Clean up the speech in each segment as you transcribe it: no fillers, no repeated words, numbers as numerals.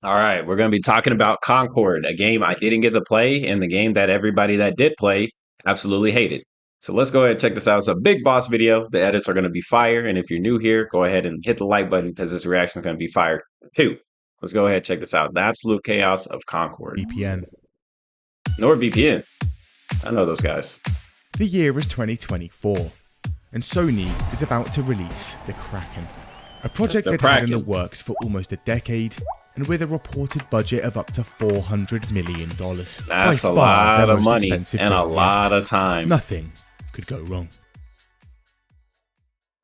All right, we're going to be talking about Concord, a game I didn't get to play, and the game that everybody that did play absolutely hated. So let's go ahead and check this out. It's a big boss video. The edits are going to be fire, and if you're new here, go ahead and hit the like button because this reaction is going to be fire too. Let's go ahead and check this out. The absolute chaos of Concord. VPN. NordVPN. I know those guys. The year is 2024, and Sony is about to release the Kraken, a project that had in the works for almost a decade, and with a reported budget of up to $400 million. That's a lot of money and a lot of time. Nothing could go wrong.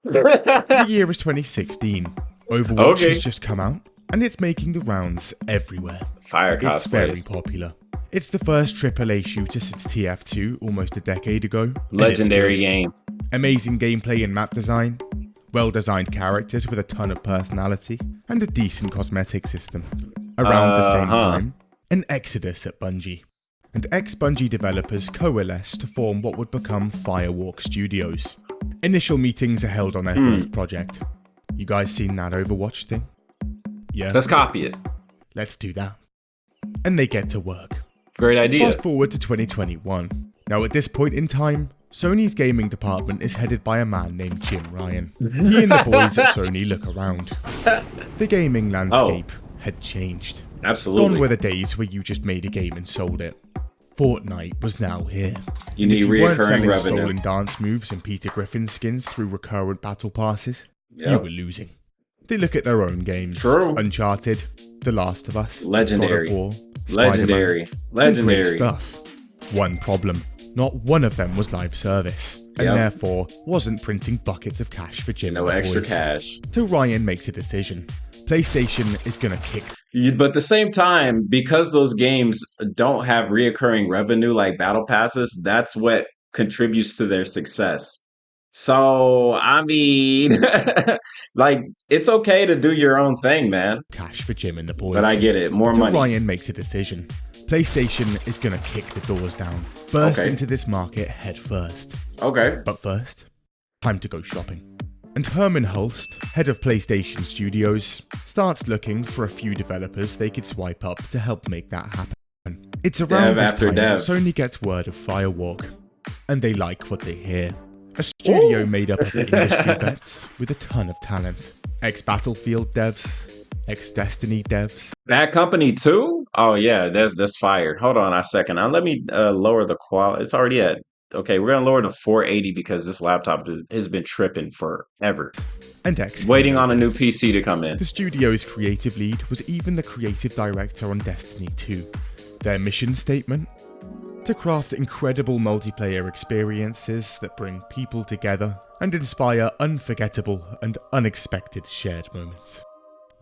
The year is 2016. Overwatch has just come out, and it's making the rounds everywhere. It's very popular. It's the first AAA shooter since TF2 almost a decade ago. Legendary game. Amazing gameplay and map design. Well-designed characters with a ton of personality, and a decent cosmetic system. Around the same time, an exodus at Bungie. And ex-Bungie developers coalesced to form what would become Firewalk Studios. Initial meetings are held on their first project. You guys seen that Overwatch thing? Yeah? Let's copy it. Let's do that. And they get to work. Great idea. Fast forward to 2021. Now at this point in time, Sony's gaming department is headed by a man named Jim Ryan. He and the boys at Sony look around. The gaming landscape had changed. Absolutely. Gone were the days where you just made a game and sold it. Fortnite was now here. You need recurring revenue. Stolen dance moves and Peter Griffin skins through recurrent battle passes. You were losing. They look at their own games. True. Uncharted, The Last of Us, Legendary. God of War, Legendary. Legendary stuff. One problem. Not one of them was live service, and therefore wasn't printing buckets of cash for Jim. No extra cash. So Ryan makes a decision. PlayStation is gonna kick. But at the same time, because those games don't have reoccurring revenue like battle passes, that's what contributes to their success. So, I mean, like, it's okay to do your own thing, man. Cash for Jim and the boys. But I get it. More money. Ryan makes a decision. PlayStation is gonna kick the doors down. Burst into this market head first. Okay. But first, time to go shopping. And Herman Hulst, head of PlayStation Studios, starts looking for a few developers they could swipe up to help make that happen. It's around this time that Sony gets word of Firewalk, and they like what they hear. A studio made up of industry vets with a ton of talent. Ex-Battlefield devs, ex-Destiny devs. That company too? Oh yeah, that's fire. Hold on a second. Now let me lower the quality. It's already at, okay, we're gonna lower to 480 because this laptop has been tripping forever. And waiting on a new PC to come in. The studio's creative lead was even the creative director on Destiny 2. Their mission statement? To craft incredible multiplayer experiences that bring people together and inspire unforgettable and unexpected shared moments.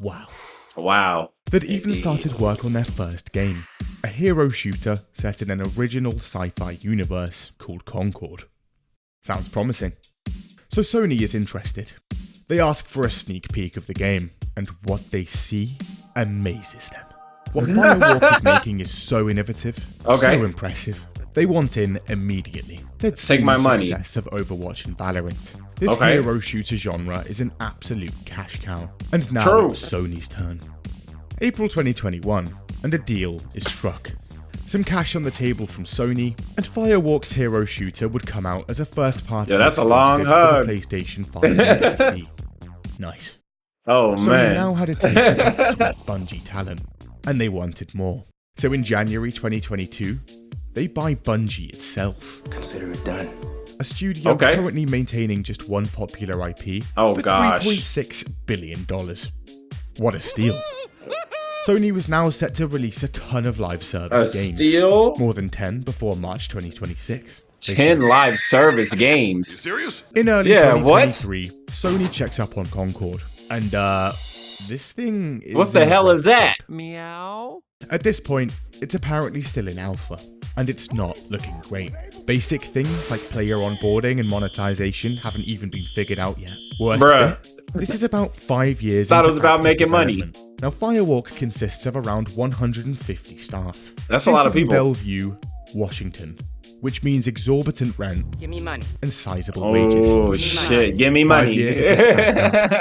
Wow. Wow. They'd even started work on their first game, a hero shooter set in an original sci-fi universe called Concord. Sounds promising. So Sony is interested. They ask for a sneak peek of the game, and what they see amazes them. What Firewalk is making is so innovative, so impressive. They want in immediately. They'd seen the success of Overwatch and Valorant. This hero shooter genre is an absolute cash cow. And now it's Sony's turn. April 2021, and a deal is struck. Some cash on the table from Sony, and Firewalk's hero shooter would come out as a first-party that's a long hug. For the PlayStation 5 and PC. Nice. Oh Sony man. now had a taste of that sweet Bungie talent, and they wanted more. So in January 2022, they buy Bungie itself. Consider it done. A studio currently maintaining just one popular IP for $3.6 billion. What a steal. Sony was now set to release a ton of live service games. Steal? More than 10 before March 2026. 10 live service games? Serious? In early 2023, Sony checks up on Concord. And, this thing is... What the hell is that? Meow? At this point, it's apparently still in alpha, and it's not looking great. Basic things like player onboarding and monetization haven't even been figured out yet. Worst bit, this is about 5 years Thought into it was about making money. Now, Firewalk consists of around 150 staff. That's a lot of people. Bellevue, Washington, which means exorbitant rent Give me money. and sizable wages. Oh shit, give me 5 money. years of this adds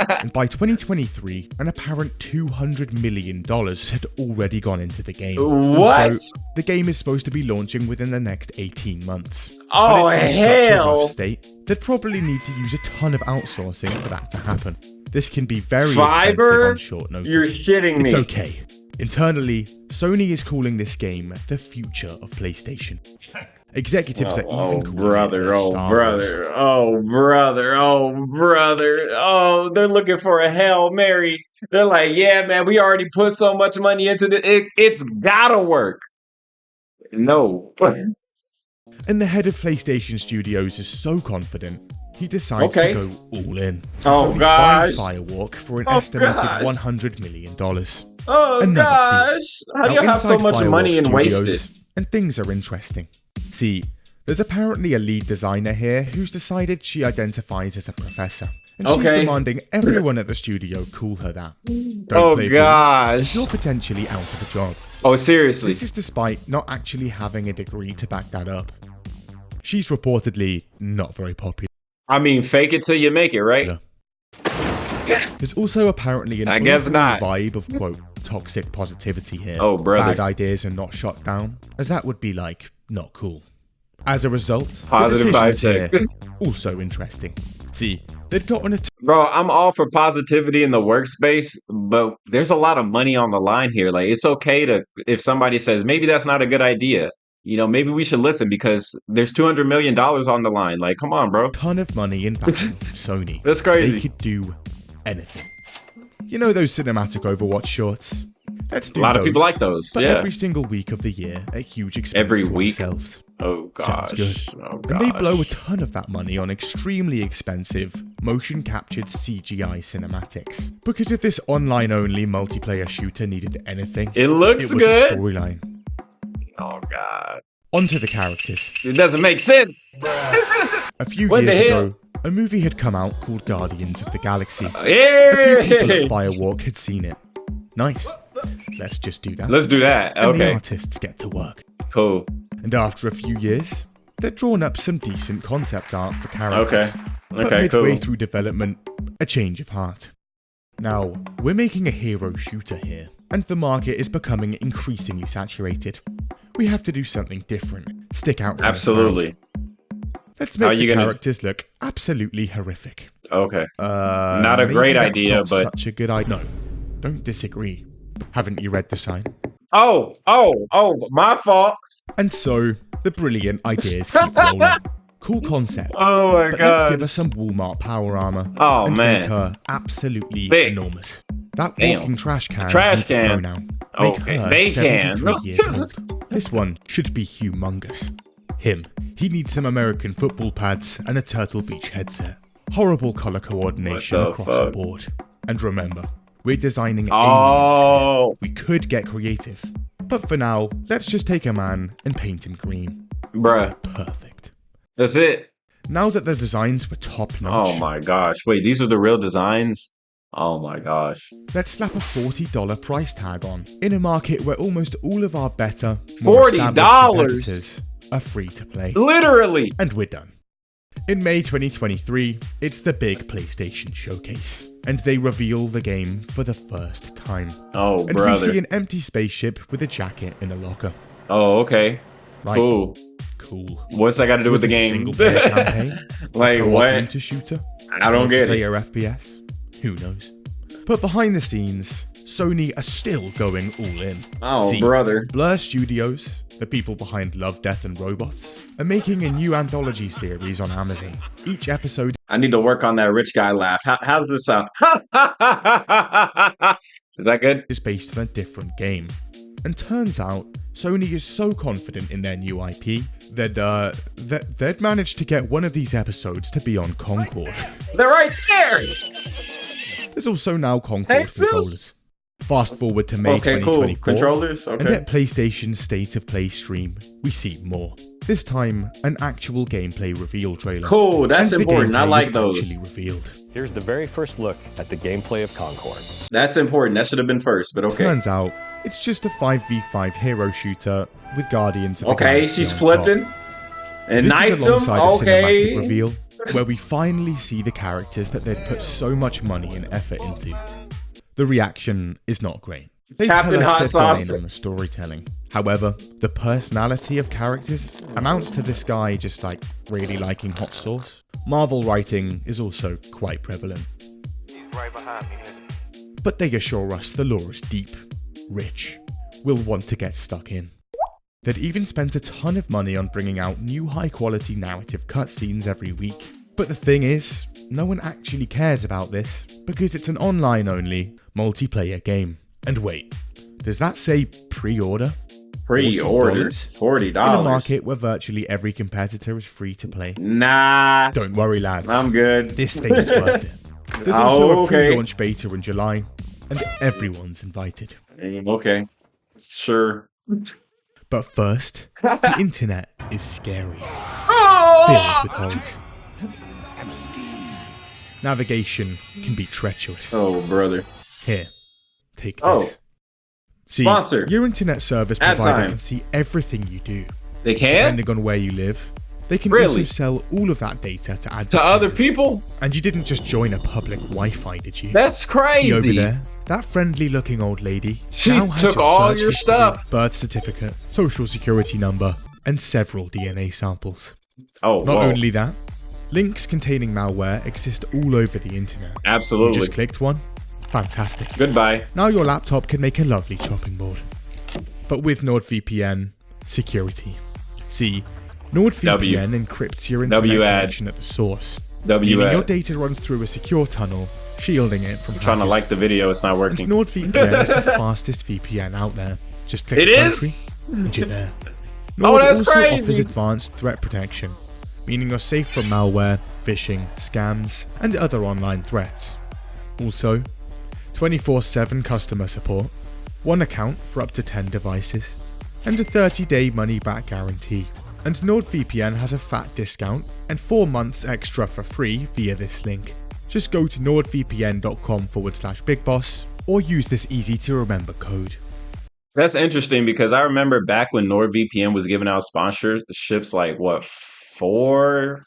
up, and by 2023, an apparent $200 million had already gone into the game. What? So, the game is supposed to be launching within the next 18 months. Oh, but it's in such a hell. rough state, they'd probably need to use a ton of outsourcing for that to happen. This can be very Fiverr? expensive on short notice. You're shitting me. It's okay. Internally, Sony is calling this game the future of PlayStation. Executives are even calling it brother, their oh Star brother, Wars. oh brother, oh brother, oh, they're looking for a Hail Mary. They're like, yeah, man, we already put so much money into it's gotta work. No. And the head of PlayStation Studios is so confident, he decides Okay. to go all in. Oh, So he gosh. buys Firewalk for an Oh, estimated gosh. $100 million. Oh Another gosh, how do you Now, have so inside much money and Firewalk waste it? Studios, and things are interesting. See, there's apparently a lead designer here who's decided she identifies as a professor. And she's Okay. demanding everyone at the studio call her that. Don't Oh play ball. gosh. You're potentially out of a job. Oh seriously? This is despite not actually having a degree to back that up. She's reportedly not very popular. I mean, fake it till you make it, right? There's also apparently an I guess overall not. vibe of, quote, toxic positivity here. Oh, brother. Bad ideas are not shot down, as that would be, like, not cool. As a result, Positive the decisions vibe here, also interesting. See, they'd gotten a Bro, I'm all for positivity in the workspace, but there's a lot of money on the line here. Like, it's okay to, if somebody says, maybe that's not a good idea, you know, maybe we should listen because there's $200 million on the line. Like, come on, bro. ton of money in backing from Sony. That's crazy. They could do anything. You know those cinematic Overwatch shorts? Let's do A lot of those, people like those, but yeah. every single week of the year at huge expense Every to week? ourselves. Oh, gosh. Sounds good. Oh, And they gosh. blow a ton of that money on extremely expensive, motion-captured CGI cinematics. Because if this online-only multiplayer shooter needed anything, It looks it was good. a storyline. Oh, God. Onto the characters. It doesn't make sense. A few What the years hell? ago, a movie had come out called Guardians of the Galaxy. A few people Yeah. at Firewalk had seen it. Nice. Let's just do that. Let's do that. And the Okay. artists get to work. Cool. And after a few years, they'd drawn up some decent concept art for characters. Okay. But Okay, midway cool. through development, a change of heart. Now, we're making a hero shooter here, and the market is becoming increasingly saturated. We have to do something different. Stick out from the Absolutely. crowd. Let's How make you the gonna- characters look absolutely horrific. Okay. Not Not a great idea, but- such a good idea. No, don't disagree. Haven't you read the sign? Oh, my fault. And so, the brilliant ideas keep rolling. Cool concept. Oh, my But let's give God. her some Walmart power armor. Oh, and man. Make her absolutely Thick. enormous. That Damn. walking trash can. Trash needs to go can. now. Make Okay, her they can. 73 years old. This one should be humongous. Him. He needs some American football pads and a Turtle Beach headset. Horrible color coordination What the across the fuck? board. And remember, we're designing aliens. Oh, We could get creative. But for now, let's just take a man and paint him green. bruh. Perfect. That's it. Now that the designs were top notch, Oh, my gosh. Wait, these are the real designs? Oh, my gosh. let's slap a $40 price tag on in a market where almost all of our better, more established $40? competitors are free to play. Literally. And we're done. In May 2023, it's the big PlayStation showcase, and they reveal the game for the first time. Oh, And we brother. see an empty spaceship with a jacket in a locker. Oh, okay. Like, Cool. cool. What's that got to do Was with the this a game? single-player campaign? Like, Co-op what? looter shooter? I don't get it. Multiplayer FPS? Who knows? But behind the scenes, Sony are still going all in. Oh, See, brother. Blur Studios, the people behind Love, Death and Robots, are making a new anthology series on Amazon. Each episode I need to work on that rich guy laugh. How does this sound? Is that good? is based on a different game. And turns out, Sony is so confident in their new IP that they'd managed to get one of these episodes to be on Concord. They're right there. There's also now Concord Jesus. controllers. Fast forward to May Okay, cool. 2024. Controllers? And Okay. at PlayStation's State of Play stream, we see more. This time, an actual gameplay reveal trailer. Cool. That's And the important. I gameplay like was those. actually revealed. Here's the very first look at the gameplay of Concord. That's important. That should have been first, but okay. Turns out, it's just a 5v5 hero shooter with Guardians of the Okay, Galaxy she's on flipping. top. And This knifed is them? alongside a Okay. cinematic reveal, where we finally see the characters that they'd put so much money and effort into. The reaction is not great. They Captain tell us Hot they've gone Sauce. in on the storytelling. However, the personality of characters amounts to this guy just like really liking hot sauce. Marvel writing is also quite prevalent. He's right behind me, isn't he? But they assure us the lore is deep, rich, we'll want to get stuck in. They'd even spent a ton of money on bringing out new high-quality narrative cutscenes every week. But the thing is, no one actually cares about this, because it's an online-only, multiplayer game. And wait, does that say pre-order? Pre-order. $40. In a market where virtually every competitor is free to play. Nah. Don't worry, lads. I'm good. This thing is worth it. There's also a Okay. pre-launch beta in July, and everyone's invited. Okay. Sure. But first, the internet is scary, Oh! filled with holes. Navigation can be treacherous. Oh, brother. Here, take this. Oh. See, Sponsor. your internet service Ad provider time. can see everything you do. They can? Depending on where you live, they can Really? also sell all of that data to advertisers. To other people? And you didn't just join a public Wi-Fi, did you? That's crazy. See over there? That friendly-looking old lady She now has took your all search your history, stuff. birth certificate, social security number, and several DNA samples. Oh, Not whoa. only that, links containing malware exist all over the internet. You Absolutely. just clicked one? Fantastic. Goodbye. Now your laptop can make a lovely chopping board. But with NordVPN, security. See, NordVPN encrypts your internet WAD. connection at the source. Meaning WAD. your data runs through a secure tunnel, shielding it from Trying to hackers. like the video, it's not And working. NordVPN is the fastest VPN out there. Just click It country, is? and you're there. Oh, Nord that's also crazy. offers advanced threat protection, meaning you're safe from malware, phishing, scams, and other online threats. Also, 24/7 customer support, one account for up to 10 devices, and a 30-day money-back guarantee. And NordVPN has a fat discount and 4 months extra for free via this link. Just go to nordvpn.com/bigboss or use this easy-to-remember code. That's interesting because I remember back when NordVPN was giving out sponsorships like what 4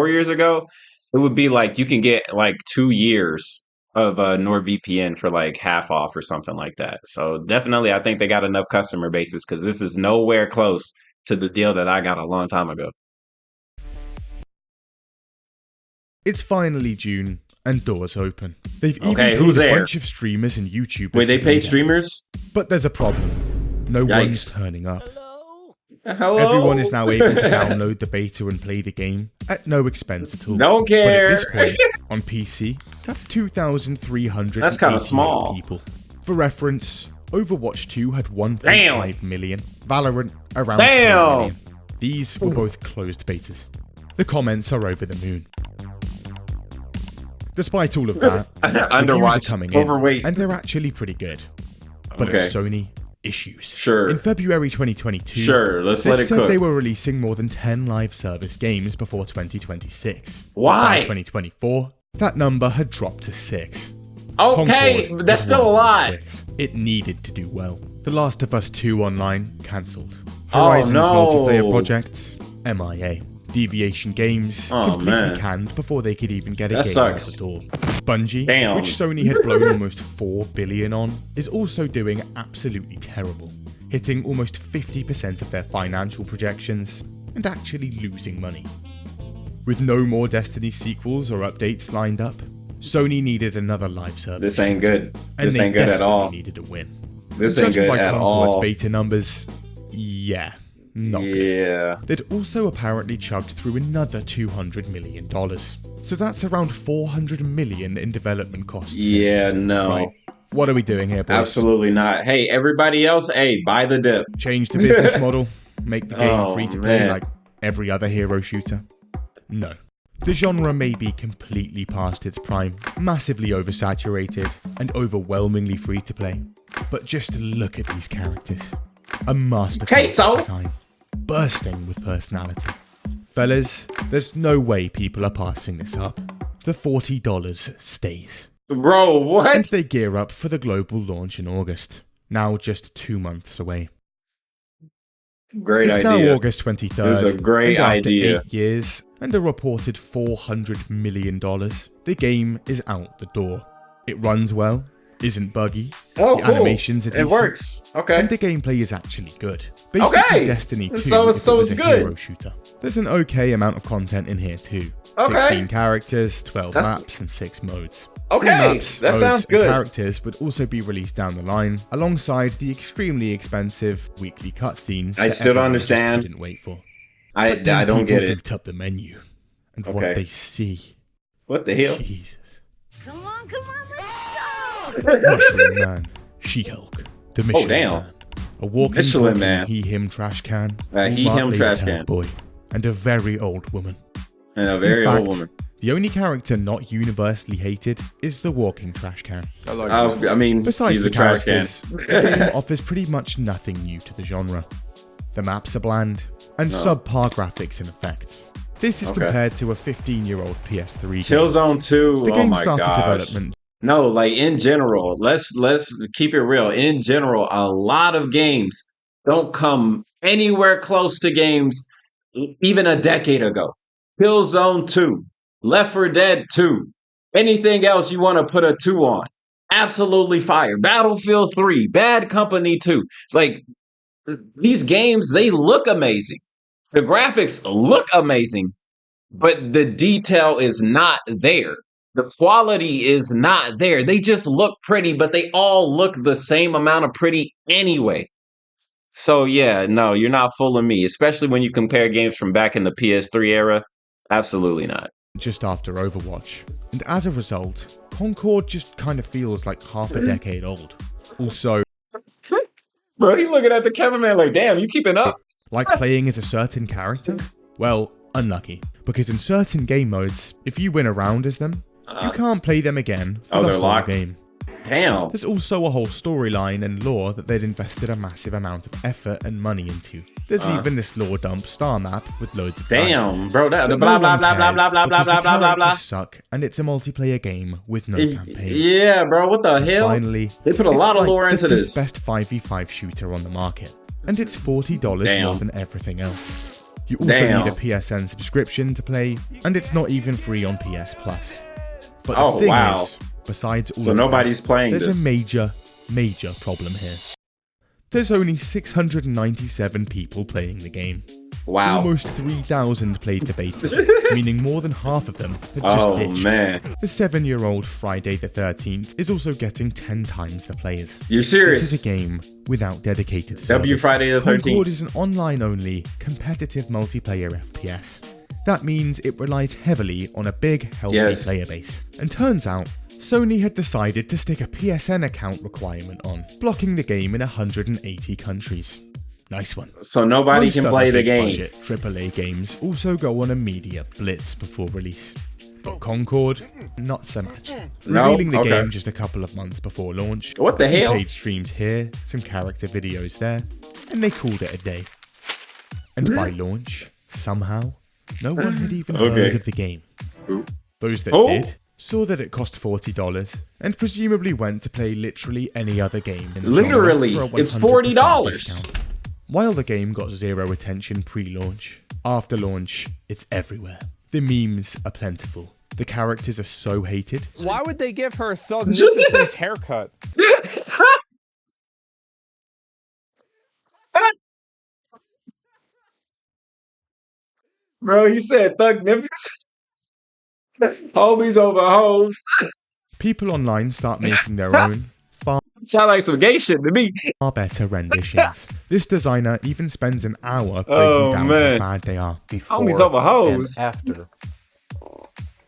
years ago, it would be like you can get like 2 years of NordVPN for like half off or something like that. So definitely, I think they got enough customer bases because this is nowhere close to the deal that I got a long time ago. It's finally June and doors open. They've even Okay, paid who's a there? bunch of streamers and YouTubers. Wait, they to pay be there. streamers? But there's a problem. No one's Yikes. turning up. Hello? Everyone is now able to download the beta and play the game at no expense at all. Don't care. But at this point, on PC, that's 2,300. That's kinda small. people. For reference, Overwatch 2 had 1.5 million. Valorant around 4 Damn. million. These were both closed betas. The comments are over the moon. Despite all of that, reviews are Underwatch. coming Overweight. in, and they're actually pretty good. But Okay. at Sony, issues. Sure. In February 2022, Sure, let's let they it said cook. they were releasing more than 10 live service games before 2026. Why? By 2024, that number had dropped to 6. Okay, Concord but that's was still a one of lot. those 6. It needed to do well. The Last of Us 2 Online cancelled. Oh, Horizon's no. multiplayer projects MIA. Deviation Games Oh, completely man. canned before they could even get a That game sucks. out the door. Bungie, Damn. which Sony had blown almost $4 billion on, is also doing absolutely terrible, hitting almost 50% of their financial projections and actually losing money. With no more Destiny sequels or updates lined up, Sony needed another live service. This ain't good. And This they ain't good at desperately all. needed a win. This And ain't judging good by at Concord's all. beta numbers, yeah, not good. Yeah. They'd also apparently chugged through another $200 million. So that's around $400 million in development costs. Yeah, no. Right. What are we doing here, boys? Absolutely not. Hey, everybody else, hey, buy the dip. Change the business model? Make the game Oh, free to play man. like every other hero shooter? No. The genre may be completely past its prime, massively oversaturated, and overwhelmingly free to play. But just look at these characters. A masterpiece Queso. of design, bursting with personality. Fellas, there's no way people are passing this up. The $40 stays. Bro, And what? they gear up for the global launch in August, now just 2 months away. Great It's idea. now August 23rd. This is a great and after idea. 8 years and a reported $400 million, the game is out the door. It runs well, isn't buggy, Oh, the cool. animations are It decent, works. Okay. and the gameplay is actually good. Basically Okay. Destiny 2 So if it was it's a good. hero shooter. There's an okay amount of content in here too. Okay. 16 characters, 12 maps, and 6 modes. Okay, All maps, that modes, sounds and good. characters would also be released down the line, alongside the extremely expensive weekly cutscenes. I that still don't everyone just understand. couldn't wait for. I But then don't get people it. boot up the menu, and Okay. what they see. What the hell? Jesus. Come on, let's go! Mushroom Man, She-Hulk, the Michelin damn. Man, a walking Michelin talking Man. he-him trash can, He, Walmart him, laser trash tag can. boy, and a very old woman. And a very In fact, old woman. the only character not universally hated is the walking trash can. I mean, Besides he's the a trash can. characters, the game offers pretty much nothing new to the genre. The maps are bland, and subpar graphics and effects. This is Okay. compared to a 15-year-old PS3 game. Killzone 2. The Oh game my started gosh. development. No, like in general, let's keep it real. In general, a lot of games don't come anywhere close to games even a decade ago. Killzone 2, Left 4 Dead 2, anything else you want to put a 2 on. Absolutely fire. Battlefield 3, Bad Company 2. Like these games, they look amazing. The graphics look amazing, but the detail is not there. The quality is not there. They just look pretty, but they all look the same amount of pretty anyway. So yeah, no, you're not fooling me, especially when you compare games from back in the PS3 era. Absolutely not. Just after Overwatch. And as a result, Concord just kind of feels like half a decade old. Also, Bro, he looking at the cameraman like, damn, you keeping up? like playing as a certain character? Well, unlucky. Because in certain game modes, if you win a round as them, you can't play them again for the they're whole locked? game. Damn. There's also a whole storyline and lore that they'd invested a massive amount of effort and money into. There's even this lore dump star map with loads of diamonds. Damn, bro, that But blah no blah one blah blah cares blah blah blah because blah the blah blah blah. characters suck, and it's a multiplayer game with no campaign. Yeah, bro, what the hell? Finally, They put a it's lot of like lore the into fifth this. best 5v5 shooter on the market, and it's $40 Damn. more than everything else. You also Damn. need a PSN subscription to play, and it's not even free on PS Plus. But the Oh, thing wow. is, besides all So of nobody's that, playing there's this. a major problem here. There's only 697 people playing the game. Wow. Almost 3,000 played the beta, meaning more than half of them had just Oh ditched. man. The 7-year-old Friday the 13th is also getting 10 times the players. You're serious? This is a game without dedicated W servers. Friday the 13th. Concord is an online-only, competitive multiplayer FPS. That means it relies heavily on a big, healthy Yes. player base. And turns out, Sony had decided to stick a PSN account requirement on, blocking the game in 180 countries. Nice one. So nobody Most can other play the big game. budget AAA games also go on a media blitz before release. But Concord, not so much. No? Revealing the Okay. game just a couple of months before launch. What the a few hell? paid streams here, some character videos there, and they called it a day. And by launch, somehow, no one had even Okay. heard of the game. Who? Those that Oh. did saw that it cost $40 and presumably went to play literally any other game in the Literally, genre for a it's 100% $40. discount. While the game got zero attention pre-launch, after launch, it's everywhere. The memes are plentiful. The characters are so hated. Why would they give her a Thugnificent's haircut? Bro, he said thugnificent. Homies over hoes. People online start making their own, Sound like some gay shit to me. far better renditions. This designer even spends an hour breaking Oh, down man. how bad they are. Before Homies over hoes. and after,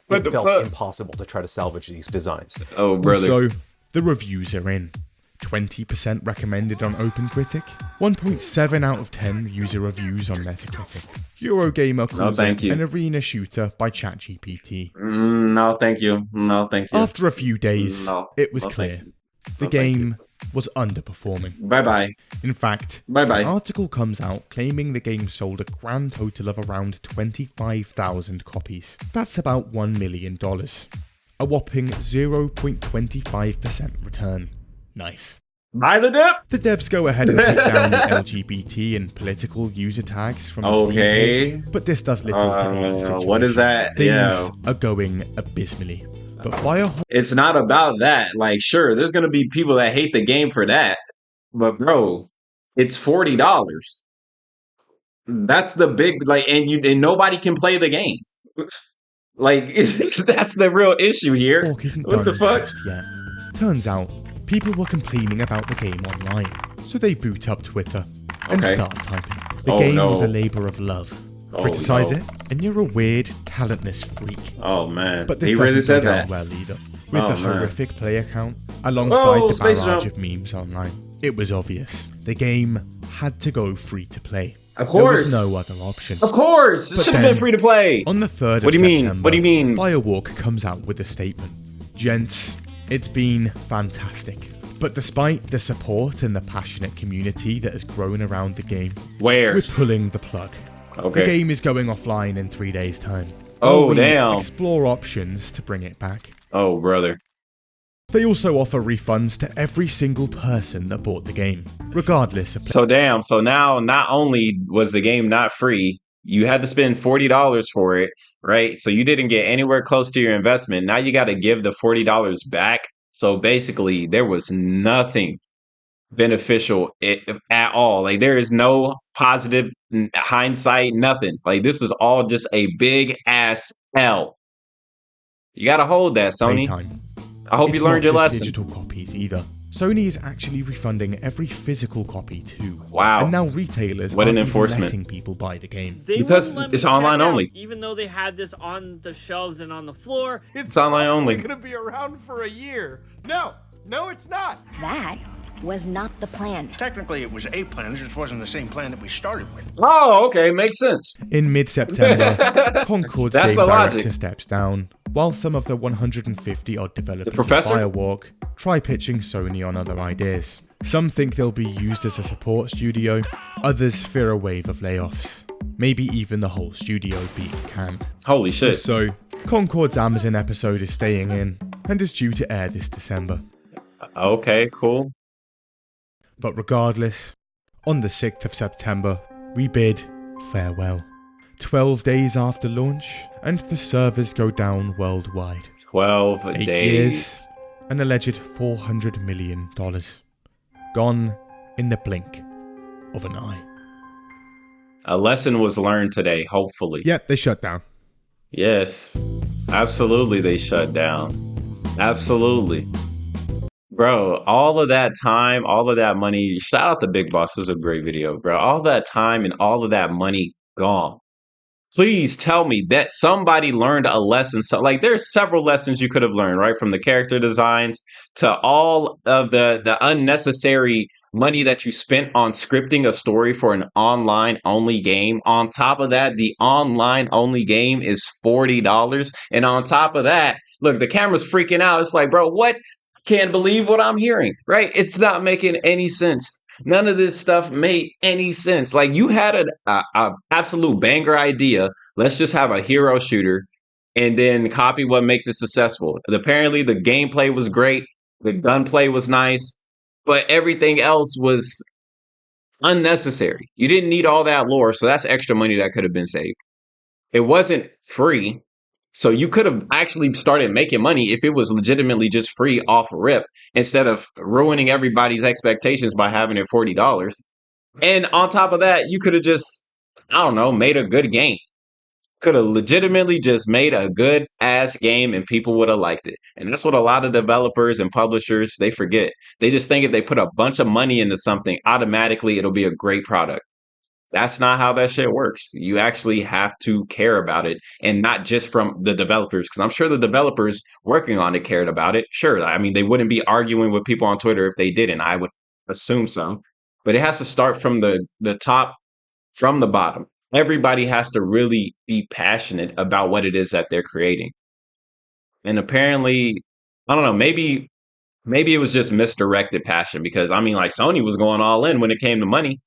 What it the felt fuck? impossible to try to salvage these designs. Oh, brother. Also, the reviews are in. 20% recommended on OpenCritic, 1.7 out of 10 user reviews on Metacritic. Eurogamer calls thank it you. an arena shooter by ChatGPT. No, thank you. No, thank you. After a few days, No. it was No, clear. thank you. The No, thank game was underperforming. Bye-bye. In fact, Bye-bye. an article comes out claiming the game sold a grand total of around 25,000 copies. That's about $1 million. A whopping 0.25% return. Nice. Buy the dip? The devs go ahead and take down the LGBT and political user tags from the Steam Okay. page, but this does little to aid the situation. What is that? Things Yeah. are going abysmally. But Firewalk It's not about that. Like, sure, there's gonna be people that hate the game for that. But bro, it's $40. That's the big like, and nobody can play the game. Like, that's the real issue here. isn't What done the fuck? just yet. Turns out, people were complaining about the game online, so they boot up Twitter and Okay. start typing. The Oh, game no. was a labor of love. Oh, Criticize no. it, and you're a weird, talentless freak. Oh man, But this he doesn't really go said down that. well either. With Oh, the man. horrific player count, alongside Oh, the Space barrage Jump. of memes online, it was obvious. The game had to go free to play. Of There course. was no other option. Of course, it But should have been then, free to play. On the 3rd What do of you mean? September, What do you mean? Firewalk comes out with a statement. Gents, it's been fantastic. But despite the support and the passionate community that has grown around the game, Where? we're pulling the plug. Okay. The game is going offline in 3 days' time. Oh, While we damn. explore options to bring it back. Oh brother. They also offer refunds to every single person that bought the game, regardless of So damn. So now, not only was the game not free, you had to spend $40 for it, right? So you didn't get anywhere close to your investment. Now you got to give the $40 back. So basically, there was nothing beneficial at all. Like there is no positive hindsight, nothing. Like this is all just a big ass L. You got to hold that, Sony. playtime. I hope It's you learned not your just lesson. digital copies either. Sony is actually refunding every physical copy too. Wow. And now retailers What an aren't even enforcement. letting people buy the game. They Because wouldn't let me it's online check out, only. even though they had this on the shelves and on the floor. It's online only. Gonna be around for a year. No, it's not. That was not the plan. Technically, it was a plan. It just wasn't the same plan that we started with. Oh, okay, makes sense. In mid-September, Concord's That's game the director logic. steps down, while some of the 150-odd developers of professor? Firewalk try pitching Sony on other ideas. Some think they'll be used as a support studio, others fear a wave of layoffs, maybe even the whole studio being canned. Holy shit. So, Concord's Amazon episode is staying in, and is due to air this December. Okay, cool. But regardless, on the 6th of September, we bid farewell. 12 days after launch, and the servers go down worldwide. 12 8 days. years, an alleged $400 million. Gone in the blink of an eye. A lesson was learned today, hopefully. Yep, they shut down. Yes. Absolutely, they shut down. Absolutely. Bro, all of that time, all of that money, shout out to Big Boss. This is a great video, bro. All that time and all of that money gone. Please tell me that somebody learned a lesson. So, like, there's several lessons you could have learned, right? From the character designs to all of the unnecessary money that you spent on scripting a story for an online only game. On top of that, the online only game is $40. And on top of that, look, the camera's freaking out. It's like, bro, what? Can't believe what I'm hearing, right? It's not making any sense. None of this stuff made any sense. Like you had a absolute banger idea. Let's just have a hero shooter and then copy what makes it successful. Apparently the gameplay was great. The gunplay was nice, but everything else was unnecessary. You didn't need all that lore. So that's extra money that could have been saved. It wasn't free. So you could have actually started making money if it was legitimately just free off rip instead of ruining everybody's expectations by having it $40. And on top of that, you could have just, I don't know, made a good game. Could have legitimately just made a good ass game and people would have liked it. And that's what a lot of developers and publishers, they forget. They just think if they put a bunch of money into something, automatically it'll be a great product. That's not how that shit works. You actually have to care about it and not just from the developers. Because I'm sure the developers working on it cared about it. Sure. I mean, they wouldn't be arguing with people on Twitter if they didn't. I would assume so. But it has to start from the top, from the bottom. Everybody has to really be passionate about what it is that they're creating. And apparently, I don't know, maybe it was just misdirected passion. Because, I mean, like Sony was going all in when it came to money.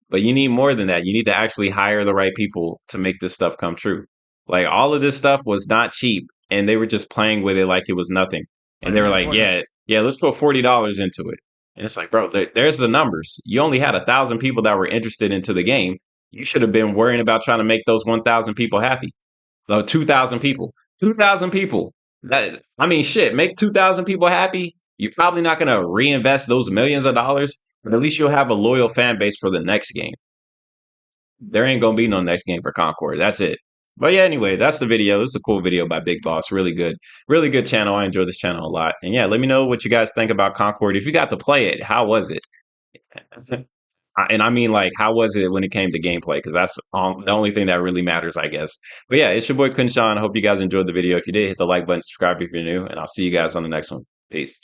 But you need more than that. You need to actually hire the right people to make this stuff come true. Like all of this stuff was not cheap and they were just playing with it like it was nothing. And they were like, yeah, let's put $40 into it. And it's like, bro, there's the numbers. You only had 1,000 people that were interested into the game. You should have been worrying about trying to make those 1,000 people happy. No, 2,000 people. 2,000 people. I mean, shit, make 2,000 people happy. You're probably not going to reinvest those millions of dollars, but at least you'll have a loyal fan base for the next game. There ain't going to be no next game for Concord. That's it. But yeah, anyway, that's the video. This is a cool video by Big Boss. Really good channel. I enjoy this channel a lot. And yeah, let me know what you guys think about Concord. If you got to play it, how was it? And I mean, like, how was it when it came to gameplay? Because that's the only thing that really matters, I guess. But yeah, it's your boy KhunShawn. I hope you guys enjoyed the video. If you did, hit the like button, subscribe if you're new, and I'll see you guys on the next one. Peace.